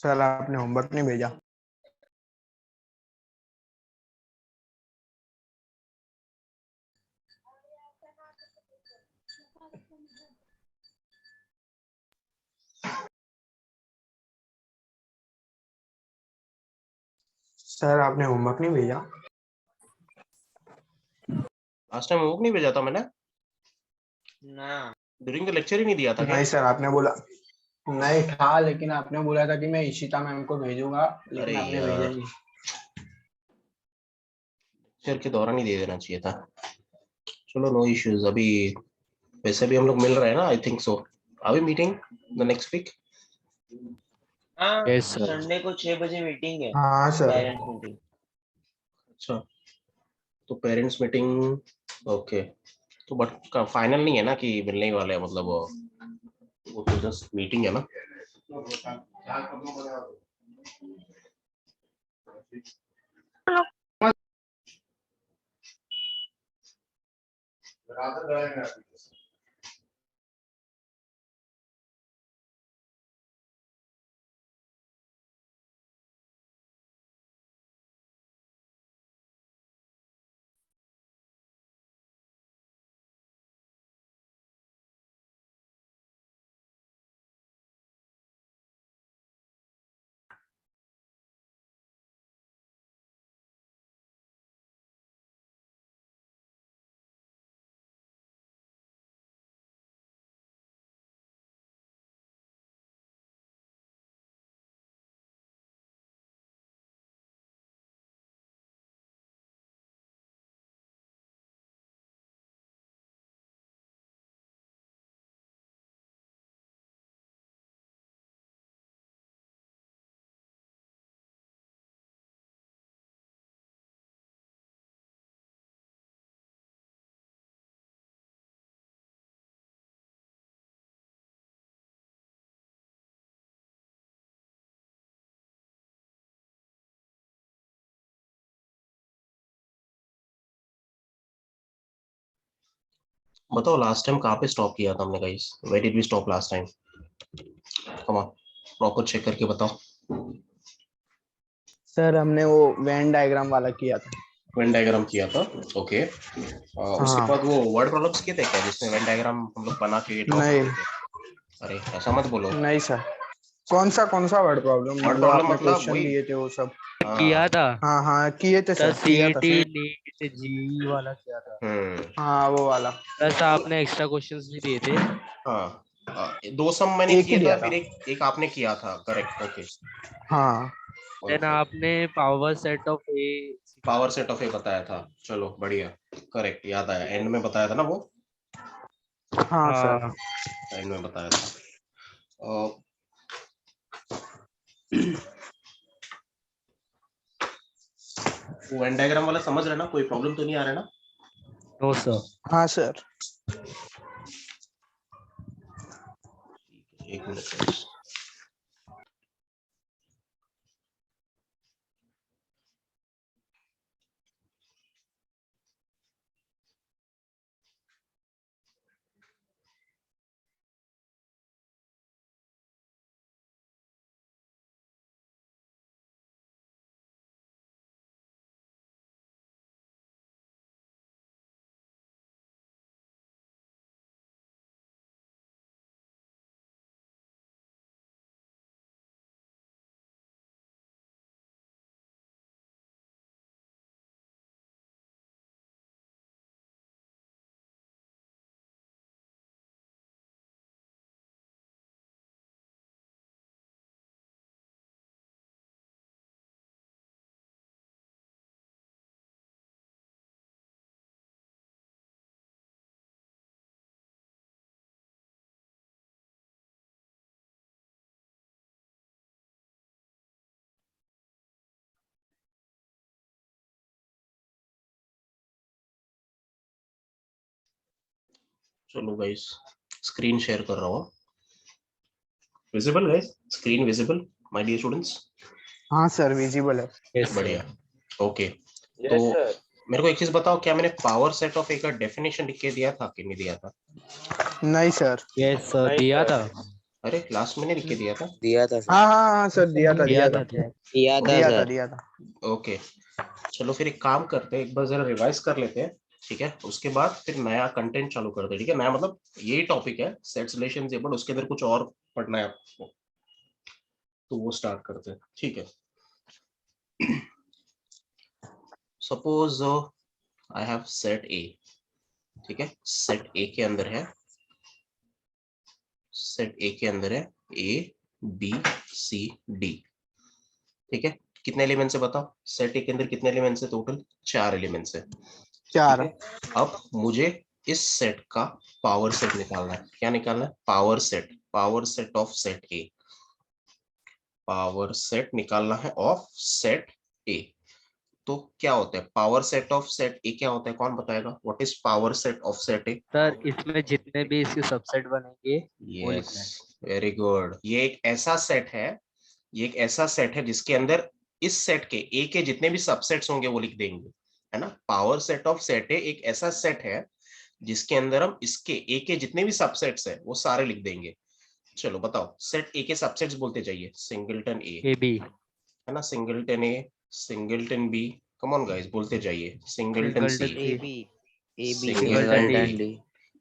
Sir आपने homework नहीं भेजा? सर आपने होमवर्क नहीं भेजा? लास्ट टाइम होमवर्क नहीं भेजा था मैंने ना। ड्यूरिंग द लेक्चर ही नहीं दिया था क्या? नहीं सर, आपने बोला नहीं था, लेकिन आपने बोला था कि मैं इशिता मैम को भेजूंगा, अरे लेकिन आपने भेजा ही नहीं। लेक्चर के दौरान ही दे देना चाहिए था। चलो नो इश्यूज। अभी वैसे भी हम लोग मिल रहे हैं ना, I think so. Are we meeting the next week? हाँ, Yes, sir. संडे को 6 बजे मीटिंग है, हाँ सर। Parents meeting. अच्छा, तो पेरेंट्स मीटिंग ओके। तो बट का फाइनल नहीं है ना कि मिलने ही वाले हैं, मतलब वो तो जस्ट मीटिंग है ना। बताओ लास्ट टाइम कहाँ पे स्टॉप किया था हमने guys? Where did we stop last time? Come on, proper check करके बताओ। सर हमने वो वेन डायग्राम वाला किया था। वेन डायग्राम किया था, ओके। उसके हाँ। बाद वो वर्ड प्रॉब्लम्स किए थे क्या, जिसमें वेन डायग्राम हम लोग बना के ड्रॉ नहीं करते थे? अरे ऐसा मत बोलो। नहीं सर। कौन सा वर्ड प्रॉब्लम? वर्ड मतलब प्रॉब्लम आपने मतलब क्वेश्चन वही। दिए थे वो सब? हाँ, किया था हाँ हाँ किए थे सर, सर। किया था सीईटी सर। नीट जी वाला किया था। हाँ वो वाला। प्लस आपने एक्स्ट्रा क्वेश्चंस भी दिए थे। हाँ। दो सम मैंने एक ही किए था, दिया था। फिर एक आपने किया था, करेक्ट, ओके। हाँ। देन आपने power set of A. Power set of A बताया था, चलो बढ़िया, करेक्ट, याद आया, एंड में बताया था ना वो। हाँ सर। हाँ। एंड में बताया था। वो वेन डायग्राम वाला समझ रहे ना? कोई प्रॉब्लम तो नहीं आ रहा है ना? No sir. हाँ सर। एक मिनट। चलो गाइस, स्क्रीन शेयर कर रहा हूँ। Visible guys? Screen visible my dear students? हाँ सर विजिबल है। यस बढ़िया, ओके। तो यस सर। मेरे को एक चीज बताओ, क्या मैंने पावर सेट ऑफ ए का डेफिनेशन लिख के दिया था कि नहीं दिया था? नहीं सर। यस सर नहीं दिया सर। था। अरे लास्ट में नहीं लिख के दिया था? दिया था सर। हाँ हाँ हाँ सर, दिया था दिया दिया था था। दिया था दिया था सर। दिया था। ओके, चलो फिर एक काम करते हैं, एक बार जरा रिवाइज कर लेते हैं, ठीक है? उसके बाद फिर नया कंटेंट चालू करते हैं, ठीक है? नया मतलब यही टॉपिक है सेट्स रिलेशंस, बट उसके अंदर कुछ और पढ़ना है आपको, तो वो स्टार्ट करते हैं, ठीक है? सपोज आई हैव सेट ए, ठीक है? सेट ए के अंदर है, सेट ए के अंदर है ए बी सी डी, ठीक है? कितने एलिमेंट्स है बताओ? सेट ए के अंदर कितने एलिमेंट्स है? टोटल 4 एलिमेंट्स है, ठीक 4। है? अब मुझे इस सेट का पावर सेट निकालना है। क्या निकालना है? Power set of set A, power set निकालना है ऑफ सेट ए। तो क्या होता है पावर सेट ऑफ सेट ए? क्या होता है, कौन बताएगा? What is power set of set A? Sir इसमें जितने भी इसके सबसेट बनेंगे वो लिखना है। Yes, very good. ये एक ऐसा सेट है, ये एक ऐसा सेट है जिसके अंदर इस सेट के ए के जितने भी सबसेट्स होंगे वो लिख देंगे, है ना? पावर सेट ऑफ सेट ए एक ऐसा सेट है जिसके अंदर हम इसके ए के जितने भी सबसेट्स है वो सारे लिख देंगे। चलो बताओ, सेट ए के सबसेट्स बोलते जाइए। सिंगलटन ए, ए बी, है ना? Singleton A, singleton B, come on guys बोलते जाइए। Singleton C, singleton A C, B, A B singleton D. Singleton D,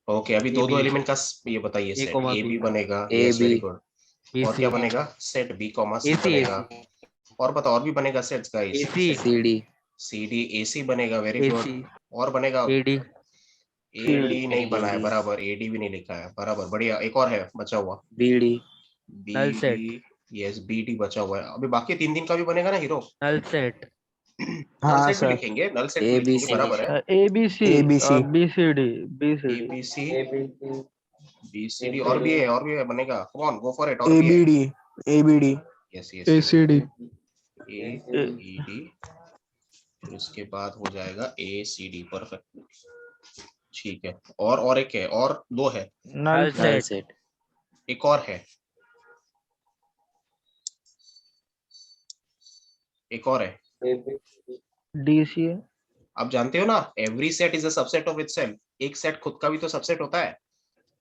okay, अभी ए दो दो बी, एलिमेंट का ये बताइए। A set comma A B, B बनेगा, A yes B, very good. B और सी, क्या बनेगा? Set B comma C A C, A बनेगा। सी, और बताओ, और भी बनेगा sets guys? A C, C D, C D A C बनेगा, वेरी ए गुड। सी, और बनेगा? ए डी, ए डी नहीं बना है, डी, बराबर। ए डी भी नहीं लिखा है, बराबर, बढ़िया। एक और है बचा हुआ, B D, B null set, D, yes B D बचा हुआ है। अभी बाकी 3 दिन का भी बनेगा ना हीरो। नल सेट, नल हाँ सेट भी सर, लिखेंगे, नल सेट भी ए बी लिखेंगे, सी, बराबर है। A B C, ABC, B C D, B C A D, B C, B C D, और भी है, और भी है, बनेगा। Come on, go for it, और भी है। ABD, ABD, yes yes, ACD, A E D, फिर उसके बाद हो जाएगा ए सी डी, परफेक्ट, ठीक है। और एक है, और 2 है, नल नल नल सेट, सेट, एक और है, एक और है। डी सी है। आप जानते हो ना, every set is a subset of itself. एक सेट खुद का भी तो सबसेट होता है,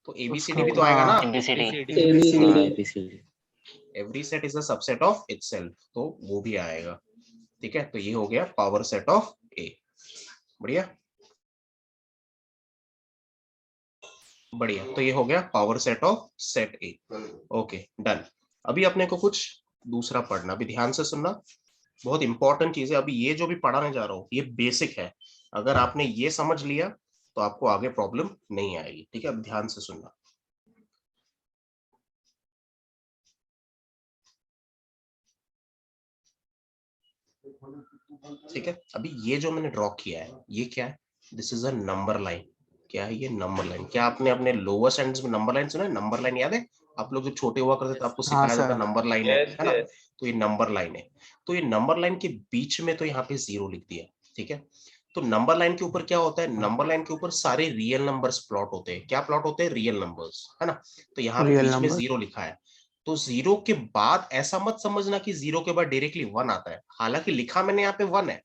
तो एबीसीडी भी तो आएगा ना। ABCD, हाँ A B C D, every set is a subset of itself, तो वो भी आएगा, ठीक है? तो ये हो गया पावर सेट ऑफ ए। बढ़िया बढ़िया, तो ये हो गया power set of set A. Okay done. अभी अपने को कुछ दूसरा पढ़ना, अभी ध्यान से सुनना, बहुत इंपॉर्टेंट चीज है। अभी ये जो भी पढ़ाने जा रहा हूँ ये बेसिक है, अगर आपने ये समझ लिया तो आपको आगे प्रॉब्लम नहीं आएगी, ठीक है? अब ध्यान से सुनना। ठीक है, अभी ये जो मैंने ड्रॉ किया है ये क्या है? This is a number line. क्या है ये? Number line. क्या आपने अपने लोअर स्टैंडर्ड्स में नंबर लाइन सुना है? नंबर लाइन याद है? आप लोग जब छोटे हुआ करते थे आपको हाँ सिखाया जाता सर, नंबर लाइन है ना? तो ये नंबर लाइन है। तो ये नंबर लाइन के बीच में तो यहाँ पे 0 लिख दिया, ठीक है? तो नंबर लाइन के ऊपर क्या होता है? नंबर लाइन के ऊपर सारे रियल नंबर्स प्लॉट होते हैं। क्या प्लॉट होते हैं? रियल नंबर्स, है ना? तो यहाँ पे रियल बीच में नंबर। 0 लिखा है, तो 0 के बाद ऐसा मत समझना कि 0 के बाद डायरेक्टली 1 आता है। हालांकि लिखा मैंने यहाँ पे 1 है,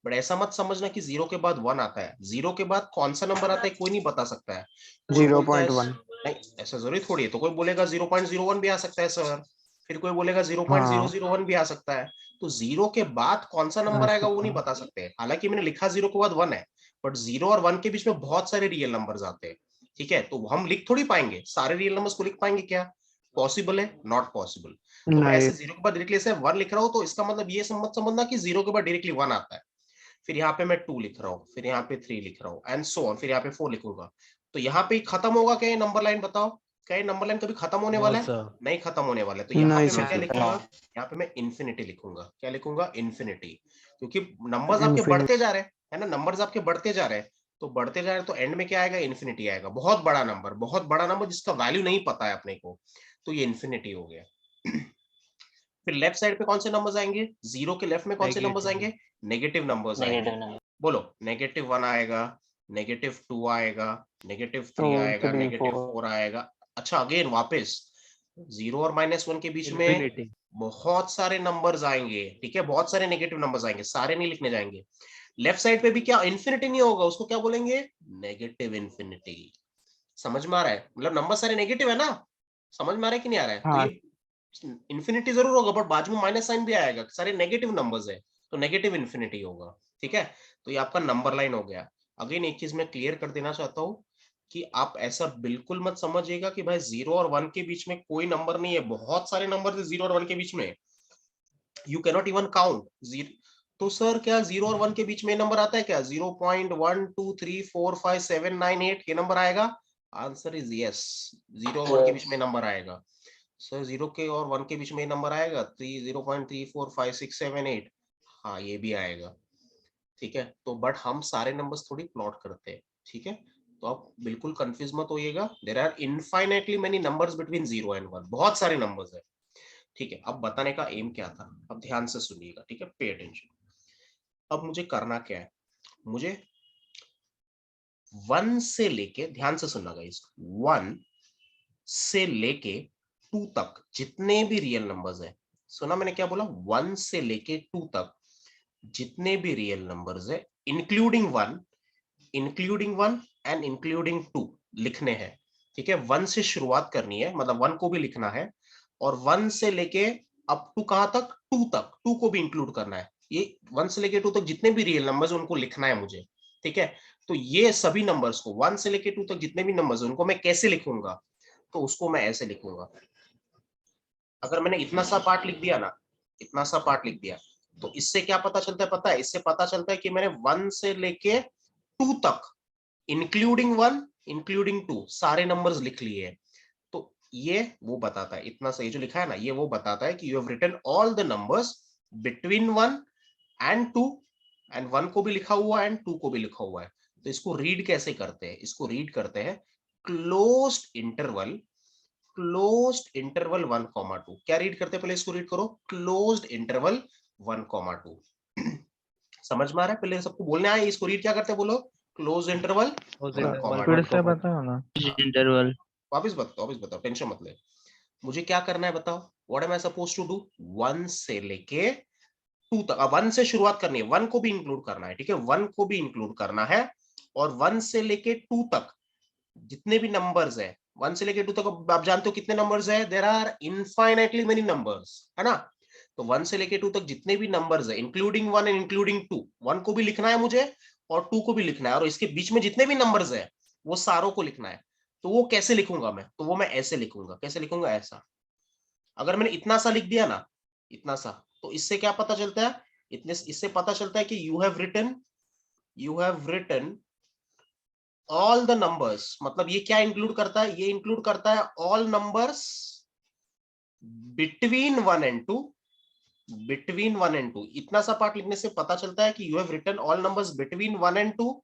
बट ऐसा मत समझना कि 0 के बाद 1 आता है। 0 के बाद कौन सा नंबर आता है कोई नहीं बता सकता है। कोई बोलता है 0.1, नहीं, ऐसा जरूरी थोड़ी है। तो कोई बोलेगा 0.01 भी आ सकता है सर, फिर कोई बोलेगा हाँ 0.001 भी आ सकता है। तो 0 के बाद कौन सा नंबर आएगा वो नहीं बता सकते। हालांकि मैंने लिखा 0 के बाद 1 है, बट 0 और 1 के बीच में बहुत सारे रियल नंबर्स आते हैं, ठीक है? तो हम लिख थोड़ी पाएंगे सारे रियल नंबर्स को, लिख पाएंगे क्या? पॉसिबल है? Not possible. तो मैं नहीं, ऐसे 0 के बाद डायरेक्टली ऐसे 1 लिख रहा हूं, तो इसका मतलब ये मत समझना कि 0 के बाद डायरेक्टली 1 आता है। फिर यहाँ पे मैं 2 लिख रहा हूँ, फिर यहाँ पे 3 लिख रहा हूँ, एंड सो ऑन, फिर यहाँ पे 4 लिखूंगा। तो यहाँ पे खत्म होगा क्या ये नंबर लाइन? बताओ, क्या ये नंबर लाइन कभी खत्म होने नो वाला है? सर, नहीं खत्म होने वाला है। तो यहाँ नहीं पे मैं क्या सर, लिखूंगा? यहाँ पे मैं इन्फिनिटी लिखूंगा। क्या लिखूंगा? इन्फिनिटी। क्योंकि नंबर्स आपके इन्फिनिटी, बढ़ते जा रहे हैं, है ना? नंबर्स आपके बढ़ते जा रहे हैं, तो बढ़ते जा रहे हैं, तो एंड में क्या आएगा? इन्फिनिटी आएगा। बहुत बड़ा नंबर, बहुत बड़ा नंबर जिसका वैल्यू नहीं पता है अपने को, तो ये इन्फिनिटी हो गया। फिर लेफ्ट साइड पे कौन से नंबर्स आएंगे? 0 के लेफ्ट में कौन से नंबर्स आएंगे? नेगेटिव नंबर्स आएंगे। बोलो, -1 आएगा, -2 आएगा, -3 आएगा, 3, 4, -4 आएगा। अच्छा, अगेन वापस 0 और -1 के बीच में इन्फिनिटी, बहुत सारे नंबर्स आएंगे, ठीक है? बहुत सारे नेगेटिव नंबर्स आएंगे, सारे नहीं लिखने जाएंगे। लेफ्ट साइड पे भी क्या इन्फिनिटी नहीं होगा, उसको क्या बोलेंगे? Negative infinity. समझ में आ रहा है? मतलब नंबर सारे नेगेटिव है ना, समझ में आ रहा है कि नहीं आ रहा है? हाँ। तो ये इन्फिनिटी जरूर होगा बट बाद में माइनस साइन भी आएगा, सारे नेगेटिव नंबर्स है तो नेगेटिव इन्फिनिटी होगा। ठीक है, तो ये आपका नंबर लाइन हो गया। अगेन एक चीज मैं क्लियर कर देना चाहता हूँ कि आप ऐसा बिल्कुल मत समझिएगा कि भाई 0 और 1 के बीच में कोई नंबर नहीं है, बहुत सारे नंबर है 0 और 1 के बीच में, यू कैनॉट इवन काउंट। तो सर क्या 0 और 1 के बीच में नंबर आता है क्या? 0.123456798 ये नंबर आएगा? आंसर इज यस, 0 और 1 के बीच में नंबर आएगा। सर 0 के और 1 के बीच में नंबर आएगा 0.345678, हाँ ये भी आएगा। ठीक है, तो बट हम सारे नंबर्स थोड़ी प्लॉट करते हैं। ठीक है, तो आप बिल्कुल कंफ्यूज मत होइएगा, there are infinitely many numbers between 0 and 1, बहुत सारे नंबर्स है। ठीक है, अब बताने का एम क्या था, अब ध्यान से सुनिएगा। ठीक है, पे अटेंशन। अब मुझे करना क्या है, मुझे 1 से लेके, ध्यान से सुनना गाइस, 1 से लेके 2 तक जितने भी रियल नंबर्स है, सुना मैंने क्या बोला? 1 से लेके 2 तक जितने भी रियल नंबर्स है इंक्लूडिंग 1 एंड इंक्लूडिंग 2 लिखने हैं। ठीक है, 1 से शुरुआत करनी है, मतलब 1 को भी लिखना है, और 1 से लेके अप टू कहां तक? 2 तक, 2 को भी इंक्लूड करना है। ये 1 से लेके 2 तक जितने भी रियल नंबर्स उनको लिखना है मुझे। ठीक है, तो ये सभी नंबर्स को 1 से लेके 2 तक जितने भी नंबर्स उनको मैं कैसे लिखूंगा? तो उसको मैं ऐसे लिखूंगा। अगर मैंने इतना सा पार्ट लिख दिया ना, इतना सा पार्ट लिख दिया, तो इससे क्या पता चलता है? पता है, इससे पता चलता है कि मैंने 1 से लेके 2 तक इंक्लूडिंग 1 इंक्लूडिंग 2 सारे नंबर्स लिख लिए हैं। तो ये वो बताता है, इतना सही जो लिखा है ना, ये वो बताता है कि you have written all the numbers between 1 and 2, and 1 को भी लिखा हुआ है एंड 2 को भी लिखा हुआ है। तो इसको रीड कैसे करते हैं? इसको रीड करते हैं क्लोज्ड इंटरवल 1,2। क्या रीड करते हैं? पहले इसको रीड करो, क्लोज्ड इंटरवल 1,2। समझ में आ रहा है? पहले सबको बोलने आए इसको रीड क्या करते हैं, बोलो, क्लोज इंटरवल फिर से 1,2। बताओ ना। इंटरवल। वापिस बताओ, टेंशन मत ले। मुझे क्या करना है बताओ? What am I suppose to do? 1 से लेके 2 तक, अब 1 से शुरुआत करनी है, 1 को भी इंक्लूड करना है। ठीक है, 1 को भी इंक्लूड करना है, और 1 से लेके 2 तक जितने भी नंबर्स है, 1 से लेके 2 तक आप जानते हो कितने नंबर्स है? There are infinitely many numbers, है ना? तो 1 से लेके 2 तक जितने भी नंबर्स है इंक्लूडिंग 1 एंड इंक्लूडिंग 2, 1 को भी लिखना है मुझे और 2 को भी लिखना है, और इसके बीच में जितने भी नंबर्स है वो सारों को लिखना है। तो वो कैसे लिखूंगा मैं? तो वो मैं ऐसे लिखूंगा। कैसे लिखूंगा? ऐसा। अगर मैंने इतना सा लिख दिया ना, इतना सा, तो इससे क्या पता चलता है? इससे पता चलता है कि you have written all the numbers. मतलब ये क्या इंक्लूड करता है? ये इंक्लूड करता है all numbers between 1 and 2, between 1 and 2। इतना सा पार्ट लिखने से पता चलता है कि you have written all numbers between 1 and 2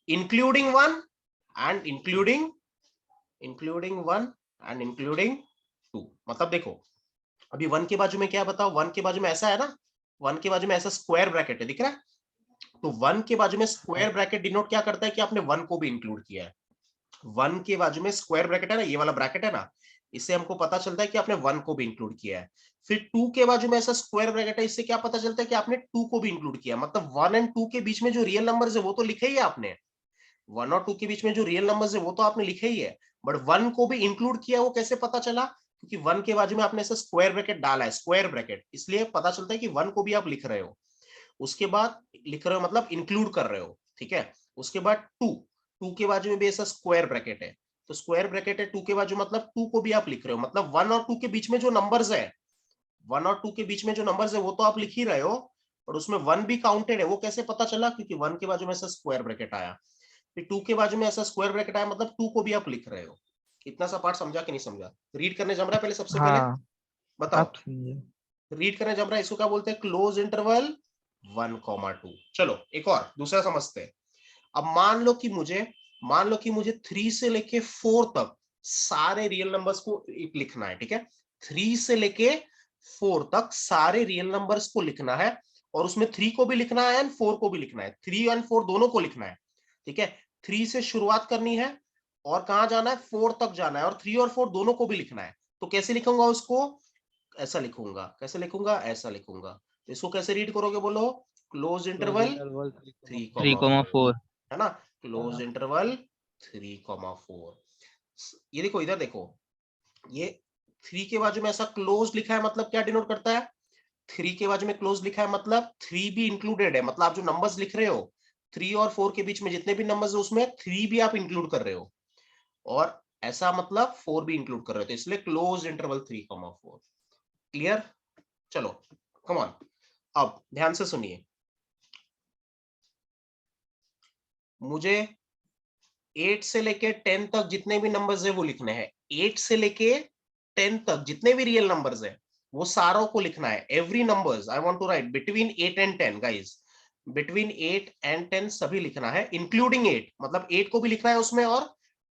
including 1 and including 1 and including 2। मतलब देखो, अभी 1 के बाजू में क्या बताओ? 1 के बाजू में ऐसा है ना, 1 के बाजू में ऐसा स्क्वायर ब्रैकेट है, दिख रहा है? तो 1 के बाजू में स्क्वायर ब्रैकेट डिनोट क्या करता है कि आपने 1 को भी इंक्लूड किया है। 1 के बाजू में स्क्वायर ब्रैकेट है ना, ये वाला ब्रैकेट है ना, इससे हमको पता चलता है कि आपने 1 को भी इंक्लूड किया है। फिर 2 के बाजू में ऐसा स्क्वायर ब्रैकेट है, इससे क्या पता चलता है कि आपने 2 को भी इंक्लूड किया। मतलब 1 एंड 2 के बीच में जो रियल नंबर्स है वो तो लिखे ही है आपने, 1 और 2 के बीच में जो रियल नंबर्स है वो तो आपने लिखे ही है, बट 1 को भी इंक्लूड किया, वो कैसे पता चला? क्योंकि 1 के बाजू में आपने ऐसा स्क्वायर ब्रैकेट डाला है, स्क्वायर ब्रैकेट, इसलिए पता चलता है कि 1 को भी आप लिख रहे हो। उसके बाद लिख रहे हो मतलब इंक्लूड कर रहे हो। ठीक है, उसके बाद 2 के बाजू में भी ऐसा स्क्वायर ब्रैकेट है, तो स्क्वायर ब्रैकेट है 2 के बाजू, मतलब 2 को भी आप लिख रहे हो। मतलब 1 और 2 के बीच में जो नंबर्स है, 1 और 2 के बीच में जो नंबर्स है वो तो आप लिख ही रहे हो, और उसमें 1 भी काउंटेड है। वो कैसे पता चला? क्योंकि 1 के बाजू में ऐसा स्क्वायर ब्रैकेट आया, फिर 2 के बाजू में ऐसा स्क्वायर ब्रैकेट आया, मतलब 2 को भी आप लिख रहे हो। इतना सा पार्ट समझा कि नहीं समझा? रीड करने जम रहा है? पहले सबसे पहले हाँ बताओ, आप समझे। रीड करने जम रहा है, इसको क्या बोलते हैं? Close interval 1,2। चलो एक और दूसरा समझते हैं। अब मान लो कि मुझे 3 से लेके 4 तक सारे रियल नंबर्स को लिखना है। ठीक है, 3 से लेके 4 तक सारे रियल नंबर्स को लिखना है, और उसमें 3 को भी लिखना है एंड 4 को भी लिखना है, 3 एंड 4 दोनों को लिखना है। ठीक है, 3 से शुरुआत करनी है और कहां जाना है? 4 तक जाना है, और 3 और 4 दोनों को भी लिखना है। तो कैसे लिखूंगा उसको? ऐसा लिखूंगा। कैसे लिखूंगा? ऐसा लिखूंगा। तो इसको कैसे रीड करोगे? बोलो, क्लोज क्लोज इंटरवल इंटरवल 3,4, 3,4। है ना? Close interval 3,4। ये देखो, इधर देखो, ये 3 के बाजू में ऐसा क्लोज लिखा है मतलब क्या डिनोट करता है? 3 के बाजू में क्लोज लिखा है मतलब 3 भी इंक्लूडेड है, मतलब आप जो नंबर्स लिख रहे हो 3 और 4 के बीच में जितने भी नंबर्स है उसमें 3 भी आप इंक्लूड कर रहे हो, और ऐसा मतलब 4 भी इंक्लूड कर रहे हो, तो इसलिए क्लोज इंटरवल 3,4। क्लियर? चलो कम ऑन, अब ध्यान से सुनिए, मुझे 8 से लेके 10 तक जितने भी नंबर्स है वो लिखने हैं। 8 से लेके 10 तक जितने भी रियल नंबर्स है वो सारों को लिखना है। Every numbers I want to write between 8 and 10 guys, between 8 and 10 सभी लिखना है, इंक्लूडिंग 8, मतलब 8 को भी लिखना है उसमें और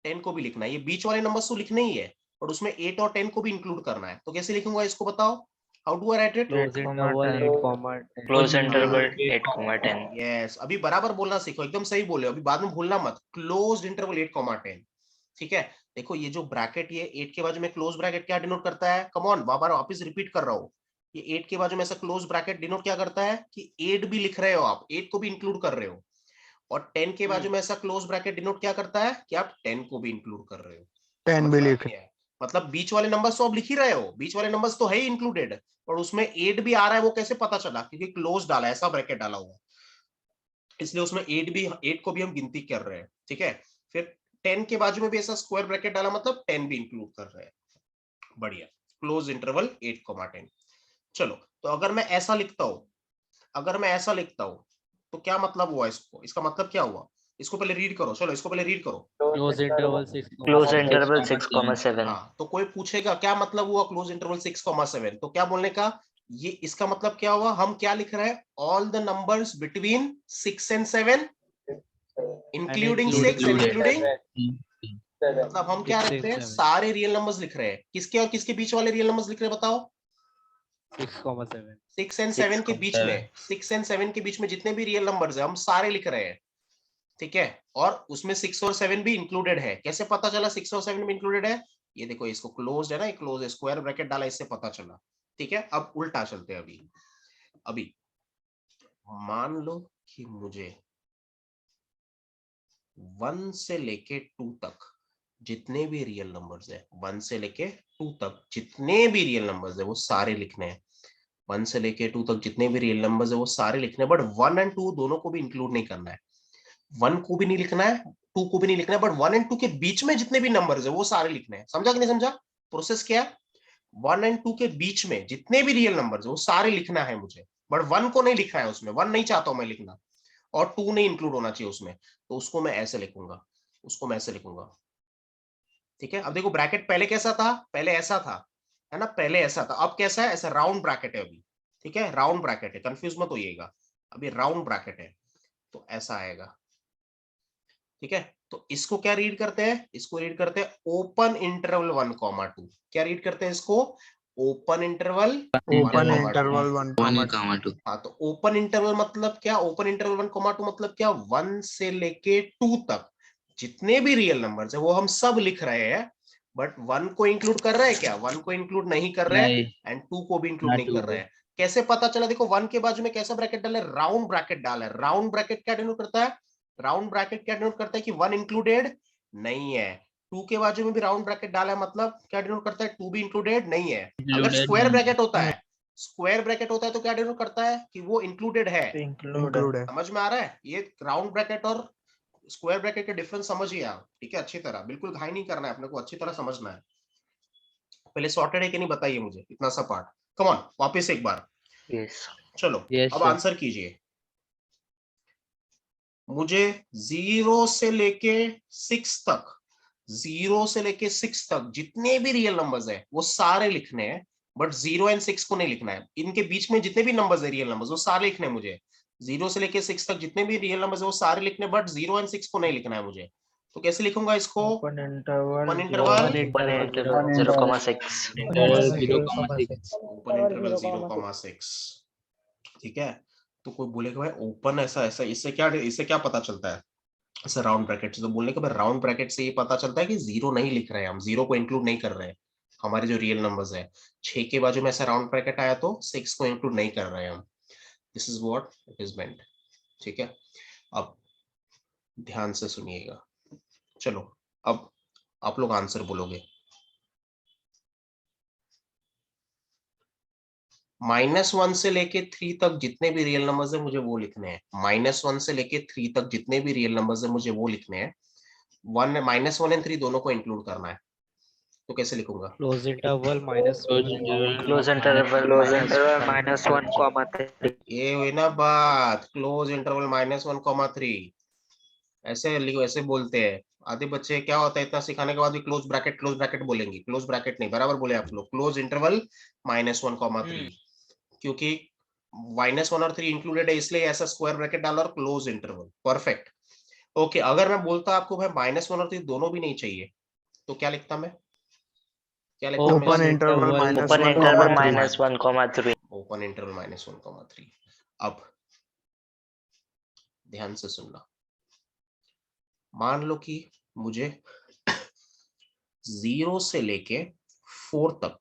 10 को भी लिखना है। ये बीच वाले नंबर्स तो लिखने ही है और उसमें 8 और 10 को भी इंक्लूड करना है। तो कैसे लिखूंगा इसको बताओ, how do I right it? Close interval 8, close interval 8, 8,10। Yes, अभी बराबर बोलना सीखो, एकदम सही बोले, अभी बाद में भूलना मत। क्लोज इंटरवल 8,10, ठीक है। देखो ये जो ब्रैकेट, ये 8 के बाजू में क्लोज ब्रैकेट क्या डिनोट करता है? कम ऑन, बार बार वापस रिपीट कर रहा हूँ, ये 8 के बाजू में ऐसा क्लोज ब्रैकेट डिनोट क्या करता है कि 8 भी लिख रहे हो आप, 8 को भी इंक्लूड कर रहे हो। और 10 के बाजू में ऐसा क्लोज ब्रैकेट डिनोट क्या करता है कि आप 10 को भी इंक्लूड कर रहे हो। 10 भी लिख, मतलब बीच वाले नंबर्स तो आप लिख ही रहे हो, बीच वाले नंबर्स तो है ही इंक्लूडेड, और उसमें 8 भी आ रहा है, वो कैसे पता चला? क्योंकि क्लोज डाला, ऐसा ब्रैकेट डाला हुआ, इसलिए उसमें 8 को भी हम गिनती कर रहे हैं, ठीक है। फिर 10 के बाजू में भी ऐसा स्क्वायर ब्रैकेट डाला, मतलब 10 भी इंक्लूड कर रहे हैं। बढ़िया, क्लोज इंटरवल 8,10। चलो, तो अगर मैं ऐसा लिखता हूं, अगर मैं ऐसा लिखता हूं तो क्या मतलब हुआ इसको? इसका मतलब क्या हुआ? इसको पहले रीड करो, चलो इसको पहले रीड करो। Close interval close interval 6,7। 6,7। हाँ, तो कोई पूछेगा क्या मतलब हुआ क्लोज इंटरवल 6,7, तो क्या बोलने का? ये इसका मतलब क्या हुआ? हम क्या लिख रहे हैं? All the numbers between 6 and 7 including 6 and including, मतलब हम क्या लिख रहे हैं? सारे रियल नंबर्स लिख रहे हैं। किसके और किसके बीच वाले रियल नंबर्स लिख रहे हैं बताओ? 6,7। 6 एंड 7 के बीच में, 6 एंड 7 के बीच में जितने भी रियल नंबर्स है हम सारे लिख रहे हैं, ठीक है। और उसमें 6 और 7 भी इंक्लूडेड है। कैसे पता चला 6 और 7 भी इंक्लूडेड है? ये देखो, इसको क्लोज है ना, क्लोज स्क्वायर ब्रैकेट डाला, इससे पता चला, ठीक है। अब उल्टा चलते हैं, अभी अभी मान लो कि मुझे 1 से लेके 2 तक जितने भी रियल नंबर्स है, 1 से लेके 2 तक जितने भी रियल नंबर्स है वो सारे लिखने हैं। 1 से लेके 2 तक जितने भी रियल नंबर्स है वो सारे लिखने हैं, बट 1 एंड 2 दोनों को भी इंक्लूड नहीं करना है। 1 को भी नहीं लिखना है, 2 को भी नहीं लिखना है, बट 1 एंड 2 के बीच में जितने भी नंबर्स है वो सारे लिखने हैं। समझा कि नहीं समझा? प्रोसेस क्या है? 1 एंड 2 के बीच में जितने भी रियल नंबर्स है वो सारे लिखना है मुझे, बट 1 को नहीं लिखना है, उसमें 1 नहीं चाहता हूं मैं लिखना, और 2 नहीं इंक्लूड होना चाहिए उसमें, तो उसको मैं ऐसे लिखूंगा, उसको मैं ऐसे लिखूंगा, ठीक है। अब देखो ब्रैकेट पहले कैसा था? पहले ऐसा था, है ना, पहले ऐसा था। अब कैसा है? ऐसा राउंड ब्रैकेट है अभी, ठीक है, राउंड ब्रैकेट है, कंफ्यूज मत होइएगा, अभी राउंड ब्रैकेट है, तो ऐसा आएगा, ठीक है। तो इसको क्या रीड करते हैं? इसको रीड करते हैं ओपन इंटरवल 1,2। क्या रीड करते हैं इसको? Open interval open 1,2। इंटरवल 1,2। हाँ, तो ओपन इंटरवल मतलब क्या? ओपन इंटरवल 1,2 मतलब क्या? 1 से लेके 2 तक जितने भी रियल नंबर्स है वो हम सब लिख रहे हैं, बट 1 को इंक्लूड कर रहे हैं क्या? 1 को इंक्लूड नहीं कर रहे हैं, एंड 2 को भी इंक्लूड नहीं कर रहे हैं। कैसे पता चला? देखो 1 के बाजू में कैसा ब्रैकेट डाला है? राउंड ब्रैकेट डाला है। राउंड ब्रैकेट क्या डिनोट करता है? राउंड ब्रैकेट क्या डिनोट करता है कि 1 इंक्लूडेड नहीं है। 2 के बाजू में भी राउंड ब्रैकेट डाला है, मतलब क्या डिनोट करता है? 2 भी इंक्लूडेड नहीं है। अगर स्क्वायर ब्रैकेट होता है, स्क्वायर ब्रैकेट होता है तो क्या डिनोट करता है कि वो इंक्लूडेड है। इंक्लूड है। समझ में आ रहा है? ये राउंड ब्रैकेट और स्क्वायर ब्रैकेट के डिफरेंस समझिए आप, ठीक है, अच्छी तरह, बिल्कुल घाई नहीं करना है अपने को, अच्छी तरह समझना है। पहले सॉर्टेड है कि नहीं बताइए मुझे, इतना सा पार्ट। कम ऑन, वापस एक बार, यस। चलो Yes, अब sir. आंसर कीजिए। मुझे 0 से लेके 6 तक, 0 से लेके 6 तक जितने भी रियल नंबर्स है वो सारे लिखने हैं, बट 0 एंड 6 को नहीं लिखना है। इनके बीच में जितने भी नंबर्स है रियल नंबर्स वो सारे लिखने हैं मुझे। 0 से लेके 6 तक जितने भी रियल नंबर्स है वो सारे लिखने, बट 0 एंड 6 को नहीं लिखना है मुझे। तो कैसे लिखूंगा इसको? Open interval open interval open interval 0,6। Open interval 0,6, ठीक है। तो कोई बोलेगा भाई ओपन ऐसा ऐसा, इससे क्या पता चलता है? ऐसे राउंड ब्रैकेट से तो बोलने के बाद राउंड ब्रैकेट से ये पता चलता है कि 0 नहीं लिख रहे हैं हम, 0 को इंक्लूड नहीं कर रहे हैं हमारे जो रियल नंबर्स है। 6 के बाजू में ऐसा राउंड ब्रैकेट आया तो 6 को इंक्लूड नहीं कर रहे हैं हम। This is what it is meant, ठीक है। अब ध्यान से सुनिएगा, चलो अब आप लोग आंसर बोलोगे। -1 से लेके 3 तक जितने भी रियल नंबर्स है मुझे वो लिखने हैं। -1 से लेके 3 तक जितने भी रियल नंबर्स है मुझे वो लिखने हैं। -1 एंड 3 दोनों को इंक्लूड करना है। तो कैसे लिखूंगा? क्लोज इंटरवल -1 Close interval -1, ये हुई ना बात, क्लोज इंटरवल -1, 3। ऐसे लिखो, ऐसे बोलते हैं आधे बच्चे। क्या होता है, इतना सिखाने के बाद भी क्लोज ब्रैकेट बोलेंगे। क्लोज ब्रैकेट नहीं, बराबर बोले आप लोग। क्लोज इंटरवल -1, 3, क्योंकि -1 और 3 इंक्लूडेड है, इसलिए ऐसा स्क्वायर ब्रैकेट डाला और क्लोज इंटरवल। परफेक्ट। ओके, अगर मैं बोलता आपको भाई -1 और 3 दोनों भी नहीं चाहिए, तो क्या लिखता मैं? क्या लिखता मैं? Open interval Open -1, interval 3. -1, 3. Open interval -1, 3। अब ध्यान से सुनना। मान लो कि मुझे 0 से लेके 4 तक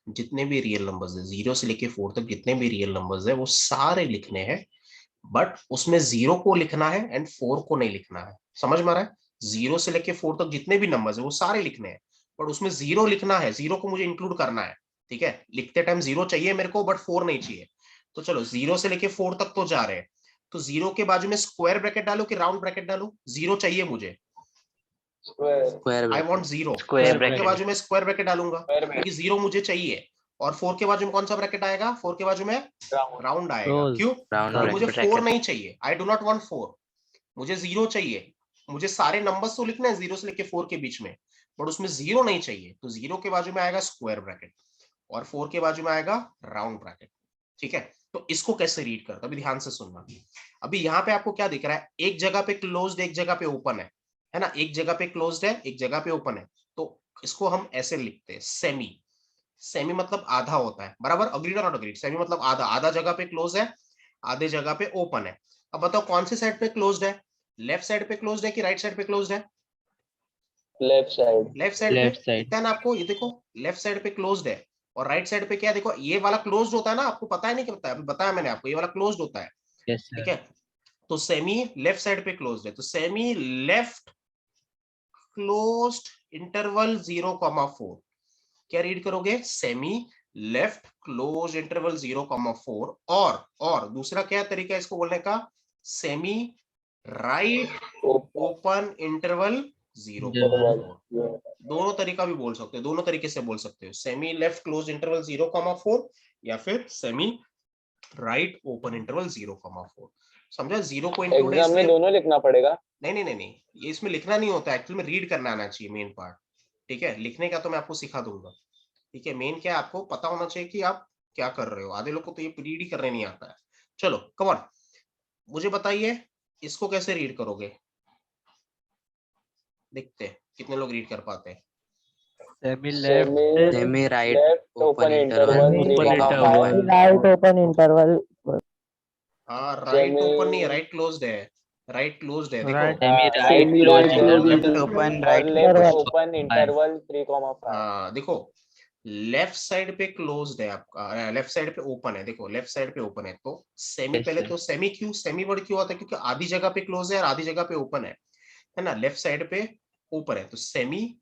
जितने भी रियल नंबर्स है, 0 से लेके 4 तक जितने भी रियल नंबर्स है वो सारे लिखने हैं, बट उसमें 0 को लिखना है एंड 4 को नहीं लिखना है। समझ में आ रहा है? 0 से लेके 4 तक जितने भी नंबर्स है वो सारे लिखने हैं, बट उसमें 0 लिखना है। 0 को मुझे इंक्लूड करना है, ठीक है? लिखते टाइम 0 चाहिए मेरे को, बट 4 नहीं चाहिए। तो चलो 0 से लेके 4 तक तो जा रहे हैं, तो 0 के बाजू में स्क्वायर ब्रैकेट डालू कि राउंड ब्रैकेट डालू? 0 चाहिए मुझे, आई वॉन्ट 0। Square 0 के bracket. बाजू में स्क्वायर ब्रैकेट डालूंगा क्योंकि 0 मुझे चाहिए। और 4 के बाजू में कौन सा ब्रैकेट आएगा? 4 के बाजू में राउंड आएगा। Close. क्यों? Round क्योंकि मुझे 4 bracket. नहीं चाहिए। आई डू नॉट वांट 4, मुझे 0 चाहिए। मुझे सारे नंबर्स तो लिखने हैं 0 से लेके 4 के बीच में, बट उसमें 0 नहीं चाहिए। तो 0 के बाजू में आएगा स्क्वायर ब्रैकेट और 4 के बाजू में आएगा राउंड ब्रैकेट। ठीक है? तो इसको कैसे रीड करता, अभी ध्यान से सुनना। अभी यहाँ पे आपको क्या दिख रहा है? एक जगह पे क्लोज्ड, एक जगह पे ओपन है ना? एक जगह पे क्लोज्ड है, एक जगह पे ओपन है। तो इसको हम ऐसे लिखते हैं, सेमी। सेमी मतलब आधा होता है, बराबर? अग्रीड और नॉट अग्रीड? सेमी मतलब आधा, आधा जगह पे क्लोज है, आधे जगह पे ओपन है। अब बताओ कौन सी साइड पे क्लोज्ड है? लेफ्ट साइड पे क्लोज्ड है कि राइट साइड पे क्लोज्ड है? Left side. लेफ्ट साइड पे। Left side. दिखता है ना आपको? ये देखो, लेफ्ट साइड पे क्लोज्ड है। और राइट साइड पे क्या है? देखो, ये वाला क्लोज्ड होता है ना, आपको पता है नहीं? क्या पता है? अभी बताया मैंने आपको, ये वाला क्लोज्ड होता है। Yes, ठीक sir. है? तो सेमी लेफ्ट साइड पे क्लोज्ड है, तो सेमी लेफ्ट क्लोज्ड इंटरवल 0,4। क्या रीड करोगे? Semi left close interval 0,4। और दूसरा क्या तरीका है इसको बोलने का? Semi right open interval 0,4। दोनों तरीका भी बोल सकते हो, दोनों तरीके से बोल सकते हो। सेमी लेफ्ट क्लोज इंटरवल 0,4 या फिर सेमी राइट ओपन इंटरवल 0,4। समझा? 0 को इंक्लूड है एग्जाम में इसलिए दोनों लिखना पड़ेगा। नहीं, ये इसमें लिखना नहीं होता, एक्चुअली में रीड करना आना चाहिए मेन पार्ट। ठीक है? लिखने का तो मैं आपको सिखा दूंगा। ठीक है? मेन क्या है, आपको पता होना चाहिए कि आप क्या कर रहे हो। आधे लोग को तो ये रीड ही करने नहीं आता है। चलो कम ऑन, मुझे बताइए इसको कैसे रीड करोगे? देखते हैं कितने लोग रीड कर पाते हैं। Semi left. Semi right left open open interval interval Open 3,5। interval. Right open interval. हाँ, राइट सेमी ओपन नहीं है, राइट क्लोज्ड है। राइट क्लोज्ड है, देखो। Right. Semi right semi close right interval. Close open, और right left close. Open interval 3,5। हाँ देखो, left side पे क्लोज्ड है आपका, लेफ्ट साइड पे ओपन है। देखो लेफ्ट साइड पे ओपन है, तो सेमी Yes, पहले sir. तो सेमी क्यों, सेमी वर्ड क्यों आता है? क्योंकि आधी जगह पे क्लोज है और आधी जगह पे ओपन है ना? लेफ्ट साइड पे ओपन है, तो semi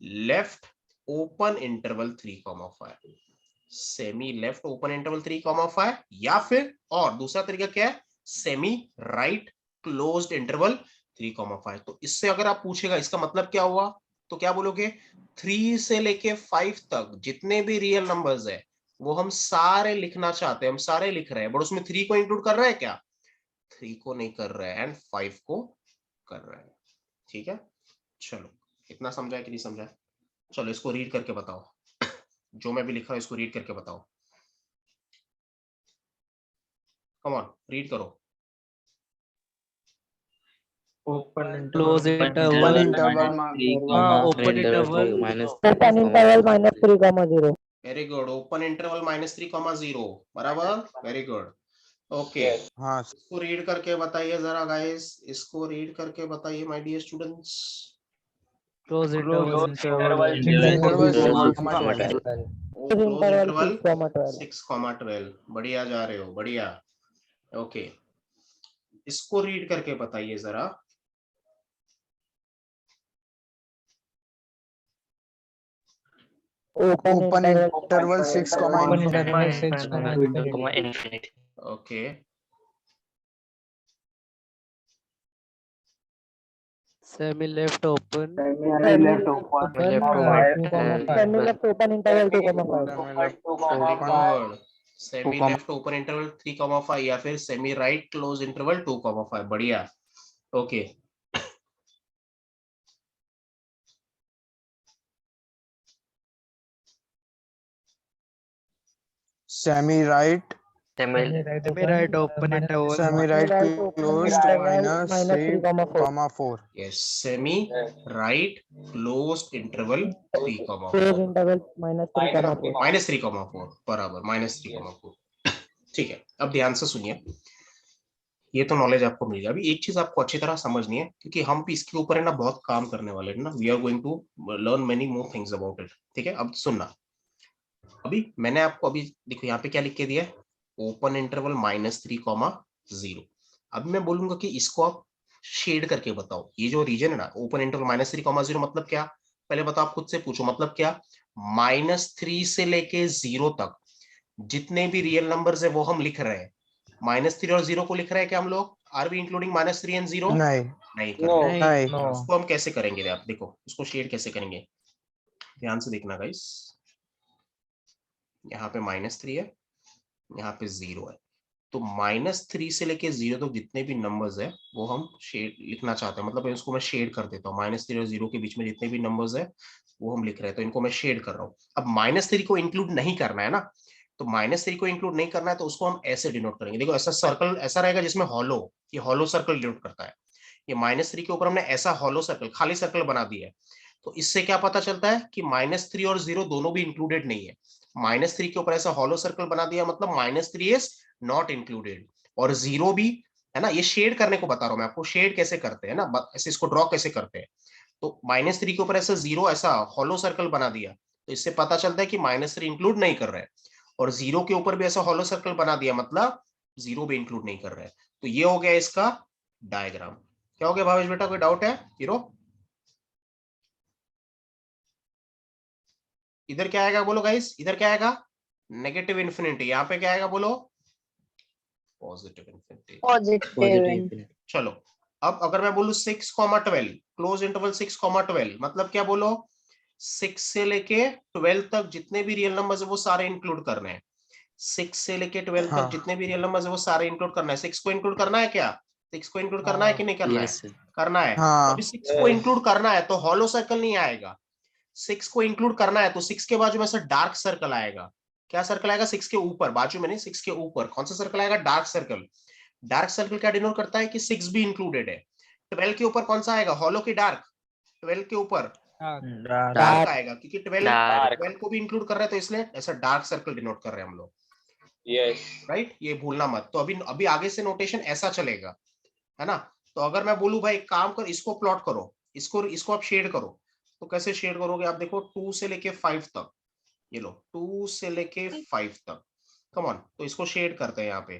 left open interval 3,5। Semi left open interval 3,5, या फिर और दूसरा तरीका क्या है? Semi right closed interval 3,5। तो इससे अगर आप पूछेगा इसका मतलब क्या हुआ, तो क्या बोलोगे? 3 से लेके 5 तक जितने भी रियल नंबर्स है वो हम सारे लिखना चाहते हैं, हम सारे लिख रहे हैं, बट उसमें 3 को इंक्लूड कर रहा है क्या? 3 को नहीं कर रहा है एंड 5 को कर रहा है। ठीक है? चलो, इतना समझा है कि नहीं समझा? चलो इसको रीड करके बताओ। जो मैं भी लिख रहा हूं इसको रीड करके बताओ। कम ऑन, रीड करो। Open Close interval. interval. Open interval. Open interval -3,0. Very good. Open interval -3,0। बराबर, वेरी गुड। ओके, हाँ. इसको रीड करके बताइए जरा गाइस, इसको रीड करके बताइए my dear students. Close Close interval. interval 6,12. Close interval 6,12. 6,12। बढ़िया जा रहे हो, बढ़िया। ओके, इसको रीड करके बताइए जरा। Open interval 6, Open infinity. interval 6, infinity. infinity. Okay. Semi left open. Semi left open, left 2,5. Semi left open interval 2,5. Very good. Semi left open interval 3,5 या फिर semi right close interval 2,5. बढ़िया. Okay. Semi right Semi Right open interval. Semi right closed minus 3,4. 3,4. Yes, semi right closed interval 3,4. Close interval -3,4. minus 3,4 बराबर -3,4. ठीक है, अब ध्यान से सुनिए, ये तो नॉलेज आपको मिल गया. अभी एक चीज आपको अच्छी तरह समझनी है, क्योंकि हम भी इसके ऊपर है ना बहुत काम करने वाले हैं ना. We are going to learn many more things about it. ठीक है, अब सुनना. अभी मैंने आपको अभी देखो यहाँ पे क्या लिख के दिया है, ओपन इंटरवल -3,0. अब मैं बोलूंगा कि इसको आप शेड करके बताओ. ये जो रीजन है ना ओपन इंटरवल -3,0 मतलब क्या, पहले बताओ, आप खुद से पूछो मतलब क्या. -3 से लेके 0 तक जितने भी रियल नंबर्स है वो हम लिख रहे हैं. -3 और 0 को लिख रहे हैं क्या हम लोग. Are we including -3 and 0? नहीं कर रहे. उसको हम कैसे करेंगे, आप देखो उसको शेड कैसे करेंगे, ध्यान से देखना गाइस. यहाँ पे -3 है, यहाँ पे 0 है, तो -3 से लेके 0 तक जितने भी नंबर्स है वो हम शेड लिखना चाहते हैं. मतलब इसको मैं शेड कर देता हूँ. -3 और 0 के बीच में जितने भी नंबर्स है वो हम लिख रहे हैं, तो इनको मैं शेड कर रहा हूँ. अब -3 को इंक्लूड नहीं करना है ना, तो -3 को इंक्लूड नहीं करना है तो उसको हम ऐसे डिनोट करेंगे. देखो ऐसा सर्कल ऐसा रहेगा जिसमें हॉलो, ये हॉलो सर्कल डिनोट करता है. ये -3 के ऊपर हमने ऐसा हॉलो सर्कल खाली सर्कल बना दिया है. तो इससे क्या पता चलता है कि -3 और 0 दोनों भी इंक्लूडेड नहीं है. -3 के ऊपर ऐसा हॉलो सर्कल बना दिया मतलब -3 इज नॉट इंक्लूडेड, और 0 भी है ना. ये शेड करने को बता रहा हूं मैं आपको, शेड कैसे करते हैं ना, ऐसे इसको ड्रॉ कैसे करते हैं. तो -3 के ऊपर ऐसा 0 ऐसा हॉलो सर्कल बना दिया, तो इससे पता चलता है कि -3 इंक्लूड नहीं कर रहा है. और 0 के ऊपर भी ऐसा हॉलो सर्कल बना दिया मतलब 0 भी इंक्लूड नहीं कर रहा है. तो ये हो गया इसका डायग्राम. क्या हो गया भावेश बेटा, कोई डाउट है हीरो? इधर क्या आएगा बोलो गाइस, इधर क्या आएगा, नेगेटिव इन्फिनिटी. यहाँ पे क्या आएगा बोलो, पॉजिटिव इन्फिनिटी. चलो अब अगर मैं बोलूं 6,12 क्लोज इंटरवल 6,12 मतलब क्या बोलो, 6 से लेके 12 तक जितने भी रियल नंबर्स है वो सारे इंक्लूड करने हैं. 6 से लेके 12 तक जितने भी रियल नंबर्स है वो सारे इंक्लूड करना है. 6 को इंक्लूड करना है क्या, 6 को इंक्लूड करना है कि नहीं करना है, करना है. अभी 6 को इंक्लूड करना है तो हॉलो सर्कल नहीं आएगा. 6 को इंक्लूड करना है तो 6 के बाजू में ऐसा डार्क सर्कल आएगा. क्या सर्कल आएगा, 6 के ऊपर, बाजू में नहीं 6 के ऊपर. कौन सा सर्कल आएगा, डार्क सर्कल. डार्क सर्कल क्या डिनोट करता है कि 6 भी इंक्लूडेड है. 12 के ऊपर कौन सा आएगा, हॉलो की डार्क. 12 के ऊपर डार्क आएगा क्योंकि 12 को भी इंक्लूड कर रहे हैं, तो इसलिए ऐसा डार्क सर्कल डिनोट कर रहे हैं हम लोग. यस राइट, ये भूलना मत. तो अभी आगे से नोटेशन ऐसा चलेगा, है ना. तो अगर मैं बोलूं भाई काम कर, इसको प्लॉट करो, इसको आप शेड करो, तो कैसे शेड करोगे आप देखो. 2 से लेके 5 तक, ये लो 2 से लेके 5 तक, कम ऑन. तो इसको शेड करते हैं, यहाँ पे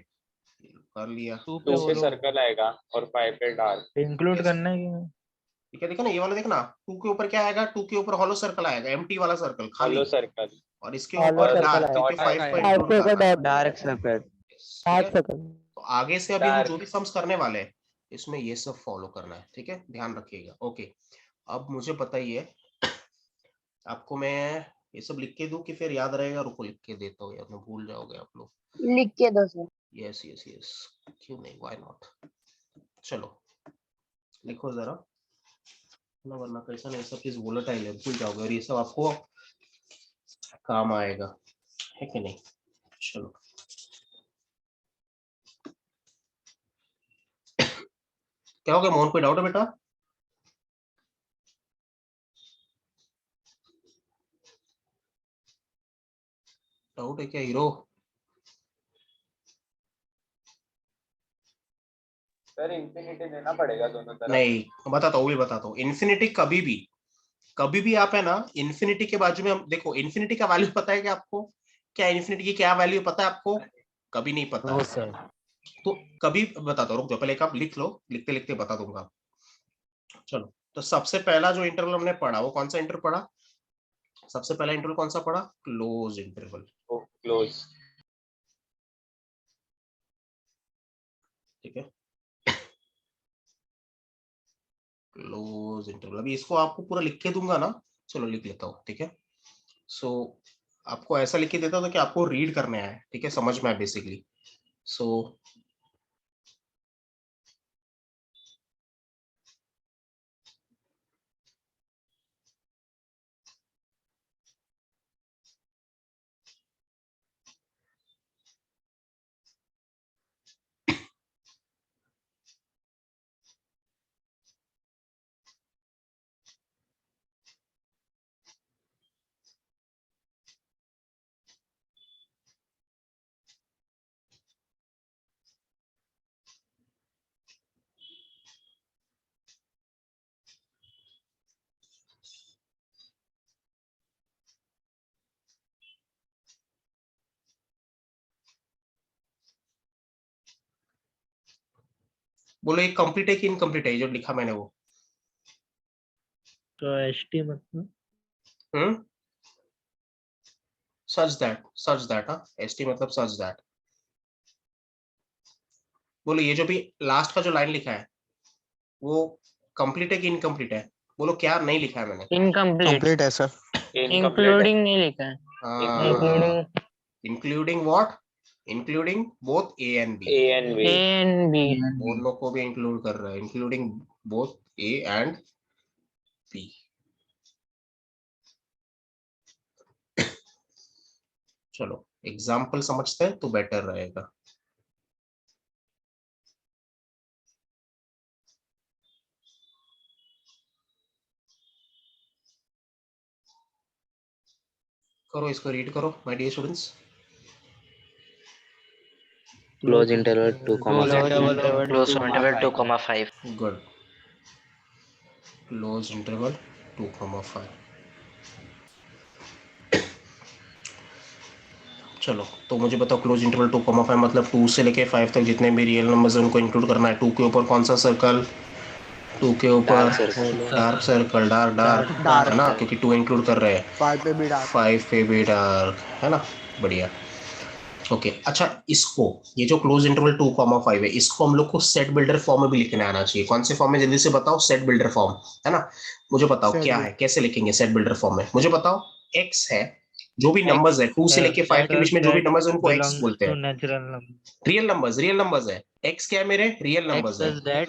कर लिया. 2 पे सर्कल आएगा और 5 पे डार्क इंक्लूड करना है. ठीक है, देखो ना ये वाला देखना, 2 के ऊपर क्या आएगा, 2 के ऊपर हॉलो सर्कल आएगा, एम्प्टी वाला सर्कल खाली, हॉलो सर्कल, और इसके Hollow ऊपर circle डार्क, आएगा. क्योंकि 5 को इंक्लूड करना है. Dark circle. Dark circle. तो आगे से अभी हम जो भी सम्स करने वाले हैं इसमें ये सब फॉलो करना है. ठीक है, ध्यान रखिएगा. ओके, अब मुझे बताइए आपको मैं ये सब लिख के दूं कि फिर याद रहेगा. रुको लिख के देता हूँ, यार मैं भूल जाओगे आप लोग. लिख के दो सर. यस यस यस, क्यों नहीं, व्हाई नॉट. चलो लिखो जरा ना, वरना कैसा नहीं, सब चीज वोलेटाइल है, भूल जाओगे, और ये सब आपको काम आएगा, है कि नहीं. चलो क्या हो गया मोहन, कोई डाउट है बेटा? डाउट है क्या हीरो? सर इंफिनिटी देना पड़ेगा दोनों तरफ. नहीं बताता हूँ, बताता हूँ. इन्फिनिटी कभी भी आप है ना, इन्फिनिटी के बाजू में हम देखो, इन्फिनिटी का वैल्यू पता है क्या आपको, क्या इन्फिनिटी की क्या वैल्यू पता है आपको? कभी नहीं पता. तो कभी बताता हूँ, रुक जाओ, पहले एक आप लिख लो, लिखते लिखते बता दूंगा. चलो, तो सबसे पहला जो इंटरवल हमने पढ़ा वो कौन सा इंटरवल पढ़ा, सबसे पहला इंटरवल कौन सा पढ़ा? Close interval, close. ठीक है, क्लोज इंटरवल। अभी इसको आपको पूरा लिख के दूंगा ना, चलो लिख लेता हूँ, ठीक है। सो आपको ऐसा लिख के देता हूँ कि आपको रीड करने आए, ठीक है, समझ में आए बेसिकली। सो बोलो ये कंप्लीट है कि इनकम्प्लीट है जो लिखा मैंने वो? तो एसटी मतलब सच दैट, हाँ, एसटी मतलब सच दैट। बोलो ये जो भी लास्ट का जो लाइन लिखा है वो कंप्लीट है कि इनकम्प्लीट है? बोलो क्या नहीं लिखा है मैंने? इनकम्प्लीट, कंप्लीट है सर। इंक्लूडिंग नहीं लिखा है। Including what? Including both A and B. A and B. A and B, दोनों को भी इंक्लूड कर रहा है, including both A and B. चलो एग्जाम्पल समझते हैं तो बेटर रहेगा। करो इसको, रीड करो my dear students. Close interval 2, Close interval close 2, interval 2,5. Good, close interval 2,5। चलो तो मुझे बताओ क्लोज इंटरवल 2,5 मतलब 2 से लेके 5 तक जितने भी रियल नंबर्स हैं उनको इंक्लूड करना है। 2 के ऊपर कौन सा सर्कल? 2 के ऊपर Dark circle. Dark circle, dark है ना, क्योंकि 2 इंक्लूड कर रहे हैं। 5 पे भी डार्क। 5 पे भी डार्क है ना, बढ़िया। ओके अच्छा, इसको ये जो क्लोज इंटरवल 2,5 है इसको हम लोग को सेट बिल्डर फॉर्म में भी लिखने आना चाहिए। कौन से फॉर्म में जल्दी से बताओ? सेट बिल्डर फॉर्म, है ना। मुझे बताओ Set क्या builder। है, कैसे लिखेंगे सेट बिल्डर फॉर्म में? मुझे बताओ। एक्स है, जो भी नंबर्स है 2 से लेके 5 के बीच में जो भी नंबर्स है उनको एक्स बोलते हैं। Natural number. रियल नंबर्स है। एक्स क्या है मेरे? रियल नंबर्स है। that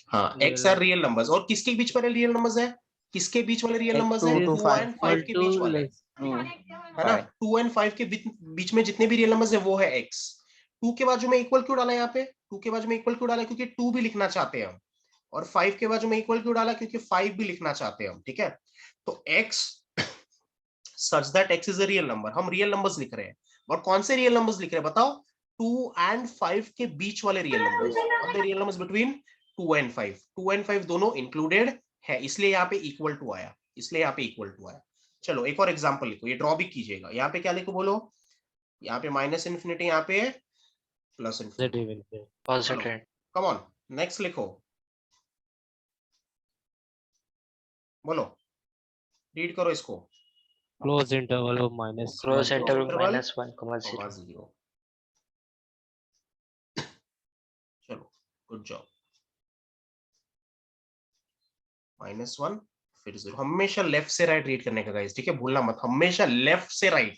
हाँ, एक्स आर रियल नंबर्स। और किसके बीच वाले रियल नंबर्स है? किसके बीच वाले रियल नंबर्स है? 2 to 2 5। एंड 5 के बीच वाले, है ना। 2 एंड 5 के बीच में जितने भी रियल नंबर्स है वो है एक्स। 2 के बाजू में इक्वल क्यों डाला यहाँ पे? 2 के बाजू में इक्वल क्यों डाला? क्योंकि 2 भी लिखना चाहते हैं हम। और 5 के बाजू में इक्वल क्यों डाला? क्योंकि 5 भी लिखना चाहते हैं हम, ठीक है। तो x such that x is a real number, हम रियल नंबर्स लिख रहे हैं। और कौन से रियल नंबर्स लिख रहे हैं बताओ? 2 एंड 5 के बीच वाले रियल नंबर्स। और the real numbers between 2 and 5, 2 and 5 दोनों इंक्लूडेड है, इसलिए यहाँ पे इक्वल टू आया, इसलिए यहाँ पे इक्वल टू आया। चलो एक और एग्जांपल लिखो, ये ड्रॉ भी कीजिएगा। यहाँ पे क्या लिखो बोलो? यहाँ पे माइनस इन्फिनिटी, यहाँ पे plus infinity. Positive. Come on, next लिखो, बोलो, रीड करो इसको। close interval of minus Close 1, interval interval -1,0. 0. चलो गुड जॉब। -1 फिर 0। हमेशा लेफ्ट से राइट रीड करने का गाइस, ठीक है, भूलना मत, हमेशा लेफ्ट से राइट,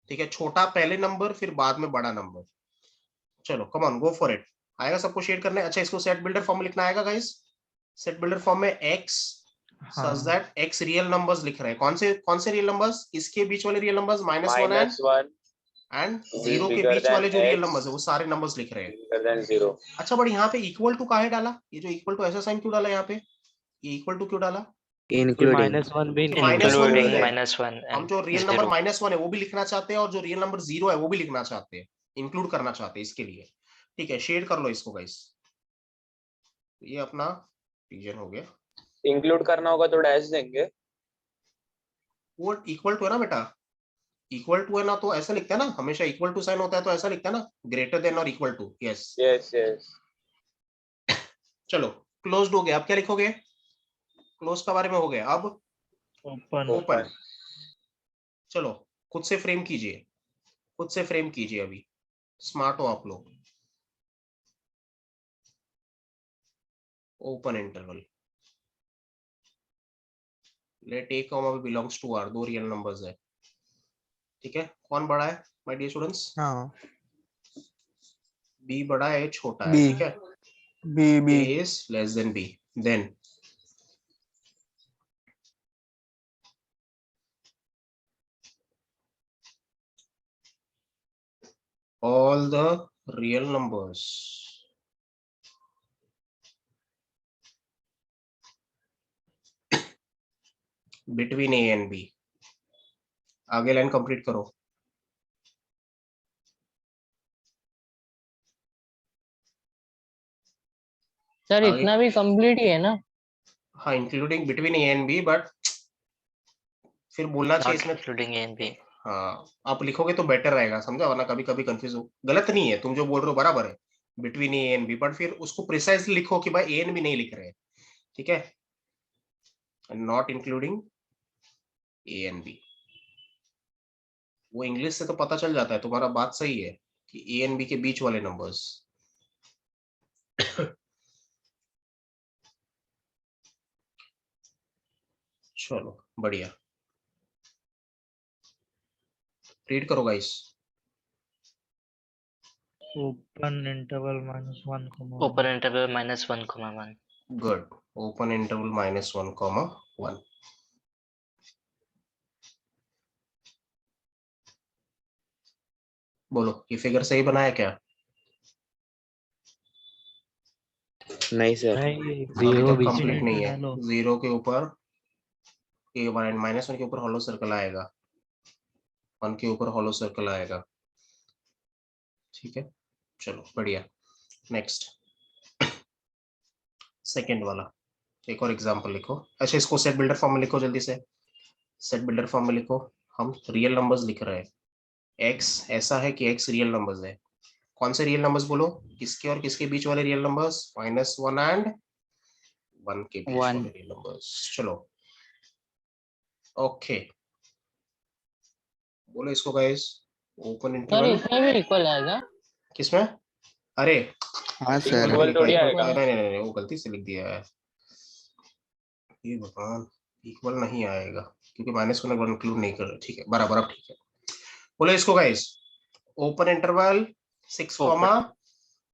ठीक है। छोटा पहले नंबर फिर बाद में बड़ा नंबर। चलो कम ऑन, गो फॉर इट। आएगा सबको शेयर करने? अच्छा इसको सेट बिल्डर फॉर्म में लिखना आएगा गाइस। सेट बिल्डर फॉर्म में x such that x real numbers लिख रहे हैं। कौन से रियल नंबर्स? इसके बीच वाले रियल नंबर्स -1 एंड 0 के बीच वाले जो रियल नंबर्स है वो सारे नंबर्स लिख रहे हैं। 0। अच्छा बट यहाँ पे इक्वल टू काहे डाला? ये जो इक्वल टू ऐसा साइन क्यों डाला यहाँ पे? ये इक्वल टू क्यों डाला? Including. -1 भी -1 भी है। -1 हम and जो रियल नंबर 0. -1 है वो भी लिखना चाहते हैं और जो रियल नंबर 0 है वो भी लिखना चाहते हैं, इंक्लूड करना चाहते हैं इसके लिए, ठीक है। शेयर कर लो इसको गाइस। ये अपना रीजन हो गया। इंक्लूड करना होगा तो डैश देंगे। वो इक्वल टू है ना बेटा, इक्वल टू है ना तो ऐसा लिखता है ना, हमेशा इक्वल टू साइन होता है तो ऐसा लिखता है ना, ग्रेटर देन और equal to. Yes yes yes. चलो क्लोज्ड हो गया, अब क्या लिखोगे? क्लोज का बारे में हो गया। अब ओपन। चलो खुद से फ्रेम कीजिए, खुद से फ्रेम कीजिए, अभी स्मार्ट हो आप लोग। Open interval, let A comma B belongs to R, दो रियल नंबर्स है, ठीक है। कौन बड़ा है माय डियर स्टूडेंट्स? हाँ बी बड़ा है, ए छोटा है, बी ठीक है। B B A is less than B, then all the real numbers between A and B, आगे लाइन कंप्लीट करो। सर आगे इतना भी कंप्लीट ही है ना? हाँ, including between A and B, but फिर बोलना चाहिए Not इसमें। including A and B. हाँ, आप लिखोगे तो बेटर रहेगा, समझा, वरना कभी कभी कंफ्यूज हो। गलत नहीं है, तुम जो बोल रहे हो बराबर है, between A and B, but फिर उसको प्रिसाइजली लिखो कि भाई ए एंड बी नहीं लिख रहे, ठीक है, not including A and B. वो इंग्लिश से तो पता चल जाता है, तुम्हारा बात सही है कि ए एंड बी के बीच वाले नंबर्स। चलो बढ़िया, रीड करो guys. Open interval -1, Open interval -1, 1. Good, open interval -1, 1। बोलो, ये फिगर सही बनाया क्या? नहीं सर। नहीं, अभी जीरो तक बीच कंप्लीट में नहीं है। डालो। 0 के ऊपर -1 के ऊपर हॉलो सर्कल आएगा, 1 के ऊपर हॉलो सर्कल आएगा, ठीक है। चलो बढ़िया, नेक्स्ट सेकंड वाला, एक और एग्जांपल लिखो। अच्छा, इसको सेट बिल्डर फॉर्म में लिखो जल्दी से, सेट बिल्डर फॉर्म में लिखो। हम रियल नंबर्स लिख रहे हैं, x ऐसा है कि x रियल नंबर्स है। कौन से रियल नंबर्स बोलो? किसके और किसके बीच वाले रियल नंबर्स? -1 एंड 1 के बीच 1 वाले रियल नंबर्स। चलो ओके, बोलो इसको गाइस। ओपन सर इंटरवल इसमें भी इक्वल आएगा? किसमें? अरे हाँ सर इक्वल इक्वल थोड़ी आएगा। नहीं नहीं नहीं, वो गलती से लिख दिया है, ये भगवान, इक्वल नहीं आएगा क्योंकि -1 इंक्लूड नहीं कर रहे, ठीक है बराबर, अब ठीक है। बोलो इसको guys, open interval 6 comma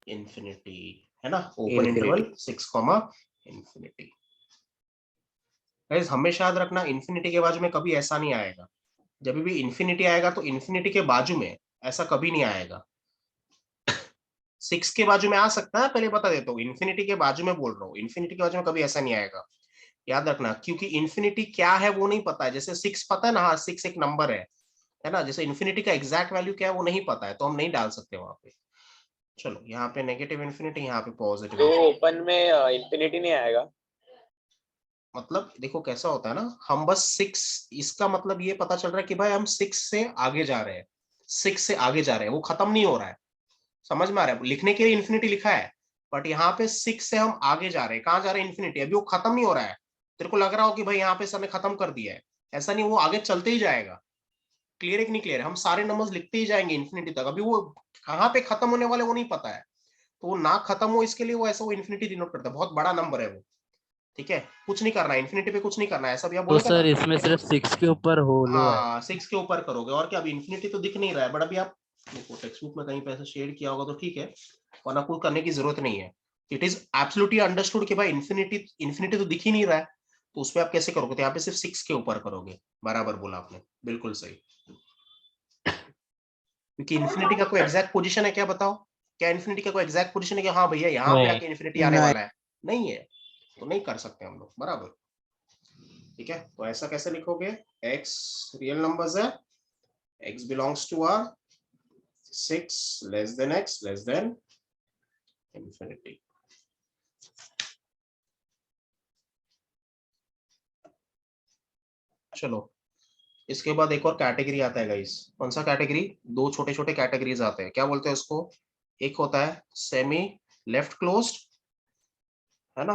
infinity, है ना, open interval 6 comma infinity. Guys हमेशा याद रखना, इंफिनिटी के बाजू में कभी ऐसा नहीं आएगा। जब भी इंफिनिटी आएगा तो इंफिनिटी के बाजू में ऐसा कभी नहीं आएगा। 6 के बाजू में आ सकता है, पहले बता देता हूँ, इंफिनिटी के बाजू में बोल रहा हूँ, इंफिनिटी के बाजू में कभी ऐसा नहीं आएगा, याद रखना, क्योंकि इंफिनिटी क्या है वो नहीं पता है। जैसे 6 पता है ना, हाँ 6 एक नंबर है ना, जैसे इंफिनिटी का एग्जैक्ट वैल्यू क्या है वो नहीं पता है, तो हम नहीं डाल सकते वहां पे। चलो यहाँ पे नेगेटिव इंफिनिटी, यहाँ पे पॉजिटिव। तो ओपन में इंफिनिटी नहीं आएगा? मतलब देखो कैसा होता है ना, हम बस 6, इसका मतलब ये पता चल रहा है कि भाई हम 6 से आगे जा रहे हैं, 6 से आगे जा रहे हैं, वो खत्म नहीं हो रहा है, समझ में आ रहा है? लिखने के लिए इंफिनिटी लिखा है, बट यहाँ पे 6 से हम आगे जा रहे हैं। कहाँ जा रहे हैं? इंफिनिटी, अभी वो खत्म नहीं हो रहा है। तेरे को लग रहा हो कि भाई यहाँ पे सर ने खत्म कर दिया है, ऐसा नहीं, वो आगे चलते ही जाएगा। क्लियर है कि नहीं क्लियर है? हम सारे नंबर्स लिखते ही जाएंगे इंफिनिटी तक, अभी वो कहाँ पे खत्म होने वाले वो नहीं पता है, तो वो ना खत्म हो इसके लिए वो ऐसा वो इंफिनिटी डिनोट करता है, बहुत बड़ा नंबर है वो, ठीक है। कुछ नहीं करना है इंफिनिटी पे, कुछ नहीं करना है, ऐसा भी आप तो बोलोगे सर ना। इसमें सिर्फ 6 के ऊपर होलो है। हाँ 6 के ऊपर करोगे, और क्या, अभी इंफिनिटी तो दिख नहीं रहा है, बट अभी आप देखो टेक्स्ट बुक में कहीं पे ऐसा शेड किया होगा तो ठीक है, वरना कुछ करने की जरूरत नहीं है। इट इज एब्सोल्युटली अंडरस्टूड कि भाई इंफिनिटी तो दिख ही नहीं रहा है, तो उस पर आप कैसे करोगे? तो यहाँ पे सिर्फ 6 के ऊपर करोगे, बराबर बोला आपने, बिल्कुल सही। क्योंकि इंफिनिटी का कोई एग्जैक्ट पोजीशन है क्या, बताओ? क्या इंफिनिटी का कोई एग्जैक्ट पोजीशन है कि हाँ भैया यहाँ पे नहीं। आके इंफिनिटी आने वाला है? नहीं है, तो नहीं कर सकते हम लोग, बराबर, ठीक है। तो ऐसा कैसे लिखोगे? x रियल नंबर्स है, x belongs to r, 6 less than x less than infinity. चलो इसके बाद एक और कैटेगरी आता है गाइस। कौन सा कैटेगरी? दो छोटे छोटे कैटेगरीज आते हैं, क्या बोलते हैं उसको? एक होता है सेमी लेफ्ट क्लोज्ड, है ना,